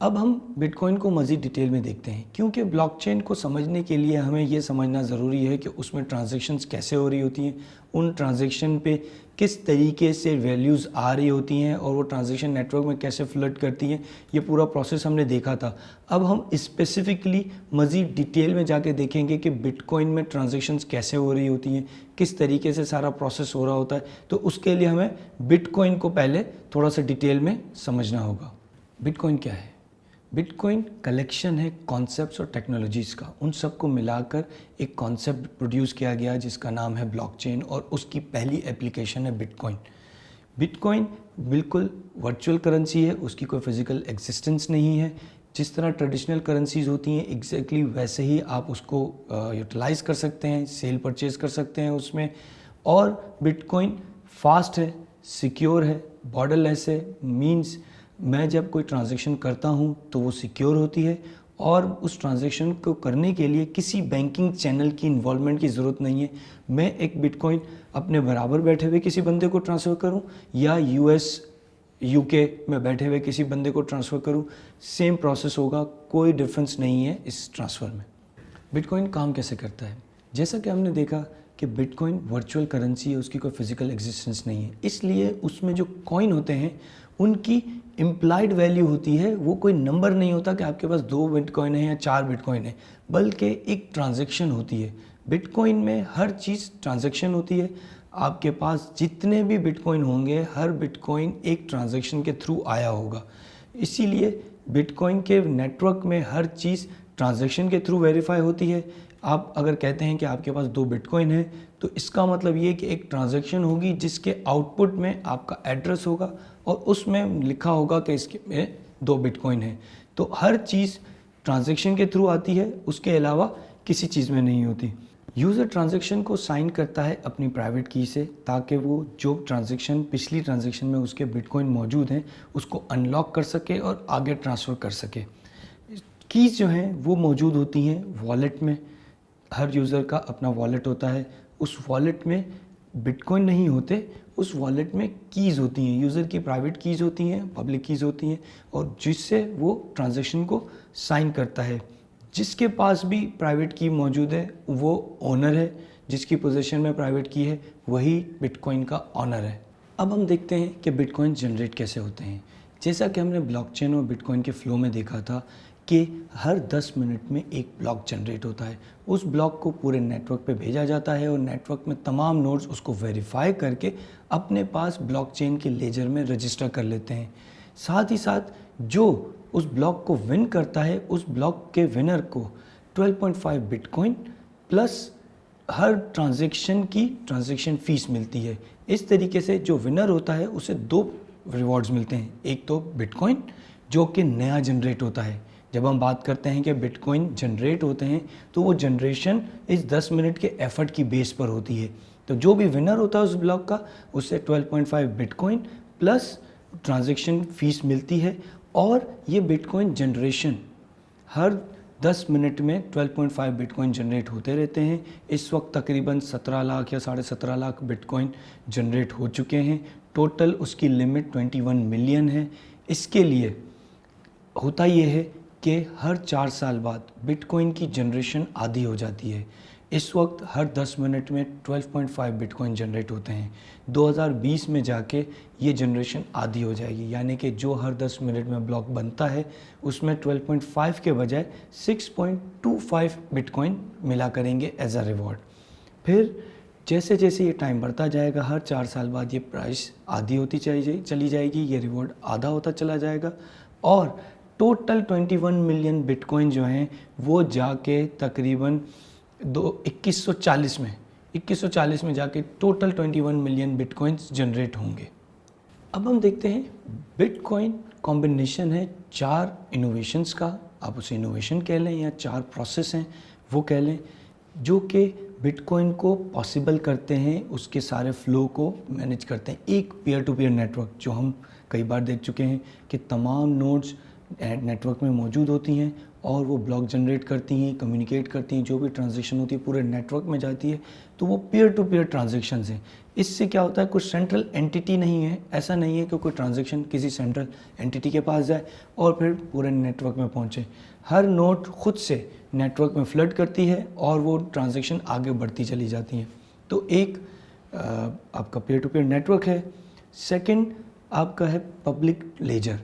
अब हम बिटकॉइन को मज़ीद डिटेल में देखते हैं, क्योंकि ब्लॉकचेन को समझने के लिए हमें ये समझना ज़रूरी है कि उसमें ट्रांजैक्शंस कैसे हो रही होती हैं, उन ट्रांजैक्शन पे किस तरीके से वैल्यूज़ आ रही होती हैं और वो ट्रांजैक्शन नेटवर्क में कैसे फ्लड करती हैं। ये पूरा प्रोसेस हमने देखा था। अब हम स्पेसिफिकली मज़ीद डिटेल में जाके देखेंगे कि बिटकॉइन में ट्रांजैक्शंस कैसे हो रही होती हैं, किस तरीके से सारा प्रोसेस हो रहा होता है। तो उसके लिए हमें बिटकॉइन को पहले थोड़ा सा डिटेल में समझना होगा। बिटकॉइन क्या है? बिटकॉइन कलेक्शन है कॉन्सेप्ट्स और टेक्नोलॉजीज़ का, उन सबको मिलाकर एक कॉन्सेप्ट प्रोड्यूस किया गया जिसका नाम है ब्लॉकचेन, और उसकी पहली एप्लीकेशन है बिटकॉइन। बिटकॉइन बिल्कुल वर्चुअल करेंसी है, उसकी कोई फिज़िकल एग्जिस्टेंस नहीं है। जिस तरह ट्रेडिशनल करेंसीज़ होती हैं एग्जैक्टली वैसे ही आप उसको यूटिलाइज़ कर सकते हैं, सेल परचेज़ कर सकते हैं उसमें। और बिटकॉइन फास्ट है, सिक्योर है, बॉर्डरलेस है। मींस मैं जब कोई ट्रांजैक्शन करता हूं तो वो सिक्योर होती है, और उस ट्रांजैक्शन को करने के लिए किसी बैंकिंग चैनल की इन्वॉल्वमेंट की ज़रूरत नहीं है। मैं एक बिटकॉइन अपने बराबर बैठे हुए किसी बंदे को ट्रांसफ़र करूं या यूएस यूके में बैठे हुए किसी बंदे को ट्रांसफ़र करूं, सेम प्रोसेस होगा, कोई डिफरेंस नहीं है इस ट्रांसफ़र में। बिटकॉइन काम कैसे करता है? जैसा कि हमने देखा कि बिटकॉइन वर्चुअल करेंसी है, उसकी कोई फिज़िकल एग्जिस्टेंस नहीं है, इसलिए उसमें जो कॉइन होते हैं उनकी इम्प्लाइड वैल्यू होती है। वो कोई नंबर नहीं होता कि आपके पास 2 बिटकॉइन है या 4 बिटकॉइन है, बल्कि एक ट्रांजैक्शन होती है। बिटकॉइन में हर चीज़ ट्रांजैक्शन होती है। आपके पास जितने भी बिटकॉइन होंगे, हर बिटकॉइन एक ट्रांजैक्शन के थ्रू आया होगा। इसीलिए बिटकॉइन के नेटवर्क में हर चीज़ ट्रांजैक्शन के थ्रू वेरीफाई होती है। आप अगर कहते हैं कि आपके पास 2 बिटकॉइन है, तो इसका मतलब ये कि एक ट्रांजैक्शन होगी जिसके आउटपुट में आपका एड्रेस होगा और उसमें लिखा होगा कि इसके में 2 बिटकॉइन है। तो हर चीज़ ट्रांजैक्शन के थ्रू आती है, उसके अलावा किसी चीज़ में नहीं होती। यूज़र ट्रांजैक्शन को साइन करता है अपनी प्राइवेट की से, ताकि वो जो ट्रांजैक्शन पिछली ट्रांजैक्शन में उसके बिटकॉइन मौजूद हैं उसको अनलॉक कर सके और आगे ट्रांसफ़र कर सके। कीज़ जो हैं वो मौजूद होती हैं वॉलेट में। हर यूज़र का अपना वॉलेट होता है, उस वॉलेट में बिटकॉइन नहीं होते, उस वॉलेट में कीज़ होती हैं। यूज़र की प्राइवेट कीज़ होती हैं, पब्लिक कीज़ होती हैं, और जिससे वो ट्रांजैक्शन को साइन करता है। जिसके पास भी प्राइवेट की मौजूद है वो ओनर है, जिसकी पोजीशन में प्राइवेट की है वही बिटकॉइन का ऑनर है। अब हम देखते हैं कि बिटकॉइन जनरेट कैसे होते हैं। जैसा कि हमने ब्लॉकचेन और बिटकॉइन के फ्लो में देखा था कि हर 10 मिनट में एक ब्लॉक जनरेट होता है। उस ब्लॉक को पूरे नेटवर्क पे भेजा जाता है और नेटवर्क में तमाम नोड्स उसको वेरीफाई करके अपने पास ब्लॉकचेन के लेजर में रजिस्टर कर लेते हैं। साथ ही साथ जो उस ब्लॉक को विन करता है, उस ब्लॉक के विनर को 12.5 बिटकॉइन प्लस हर ट्रांजैक्शन की ट्रांजैक्शन फ़ीस मिलती है। इस तरीके से जो विनर होता है उसे 2 रिवॉर्ड्स मिलते हैं। एक तो बिटकॉइन जो कि नया जनरेट होता है। जब हम बात करते हैं कि बिटकॉइन जनरेट होते हैं तो वो जनरेशन इस 10 मिनट के एफर्ट की बेस पर होती है। तो जो भी विनर होता है उस ब्लॉक का, उसे 12.5 बिटकॉइन प्लस ट्रांजैक्शन फ़ीस मिलती है। और ये बिटकॉइन जनरेशन हर 10 मिनट में 12.5 बिटकॉइन जनरेट होते रहते हैं। इस वक्त तकरीबन 17 लाख या 17.5 लाख बिटकॉइन जनरेट हो चुके हैं। टोटल उसकी लिमिट 21 मिलियन है। इसके लिए होता ये है कि हर 4 साल बाद बिटकॉइन की जनरेशन आधी हो जाती है। इस वक्त हर 10 मिनट में 12.5 बिटकॉइन जनरेट होते हैं। 2020 में जाके ये जनरेशन आधी हो जाएगी, यानी कि जो हर 10 मिनट में ब्लॉक बनता है उसमें 12.5 के बजाय 6.25 बिटकॉइन मिला करेंगे एज अ रिवॉर्ड। फिर जैसे जैसे ये टाइम बढ़ता जाएगा, हर 4 साल बाद ये प्राइस आधी होती चली जाएगी, ये रिवॉर्ड आधा होता चला जाएगा, और टोटल 21 मिलियन बिटकॉइन जो हैं वो जाके तकरीबन 2140 में जाके टोटल 21 मिलियन बिटकॉइंस जनरेट होंगे। अब हम देखते हैं बिटकॉइन कॉम्बिनेशन है 4 इनोवेशंस का, आप उसे इनोवेशन कह लें या 4 प्रोसेस हैं वो कह लें, जो कि बिटकॉइन को पॉसिबल करते हैं, उसके सारे फ्लो को मैनेज करते हैं। एक पीयर टू पीयर नेटवर्क जो हम कई बार देख चुके हैं कि तमाम नोड्स नेटवर्क में मौजूद होती हैं और वो ब्लॉक जनरेट करती हैं, कम्युनिकेट करती हैं, जो भी ट्रांजेक्शन होती है पूरे नेटवर्क में जाती है, तो वो पीयर टू पीयर ट्रांजेक्शन्स हैं। इससे क्या होता है, कुछ सेंट्रल एंटिटी नहीं है, ऐसा नहीं है कि कोई ट्रांजेक्शन किसी सेंट्रल एंटिटी के पास जाए और फिर पूरे नेटवर्क में पहुंचे। हर नोड खुद से नेटवर्क में फ्लड करती है और वो ट्रांजेक्शन आगे बढ़ती चली जाती हैं। तो एक आपका पीयर टू पीयर नेटवर्क है। सेकंड आपका है पब्लिक लेजर।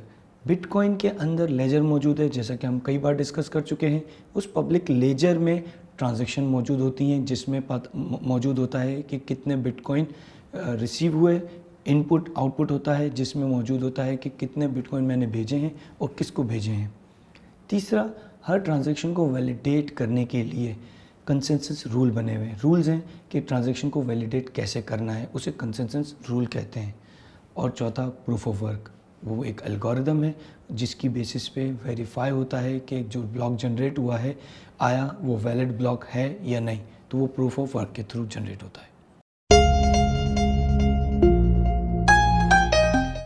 बिटकॉइन के अंदर लेजर मौजूद है, जैसा कि हम कई बार डिस्कस कर चुके हैं। उस पब्लिक लेजर में ट्रांजैक्शन मौजूद होती हैं, जिसमें मौजूद होता है कि कितने बिटकॉइन रिसीव हुए, इनपुट आउटपुट होता है जिसमें मौजूद होता है कि कितने बिटकॉइन मैंने भेजे हैं और किसको भेजे हैं। तीसरा, हर ट्रांजैक्शन को वैलिडेट करने के लिए कंसेंसस रूल बने हुए हैं। रूल्स हैं कि ट्रांजैक्शन को वैलिडेट कैसे करना है, उसे कंसेंसस रूल कहते हैं। और चौथा, प्रूफ ऑफ वर्क। वो एक एल्गोरिदम है जिसकी बेसिस पे वेरीफाई होता है कि जो ब्लॉक जनरेट हुआ है आया वो वैलिड ब्लॉक है या नहीं, तो वो प्रूफ ऑफ वर्क के थ्रू जनरेट होता है।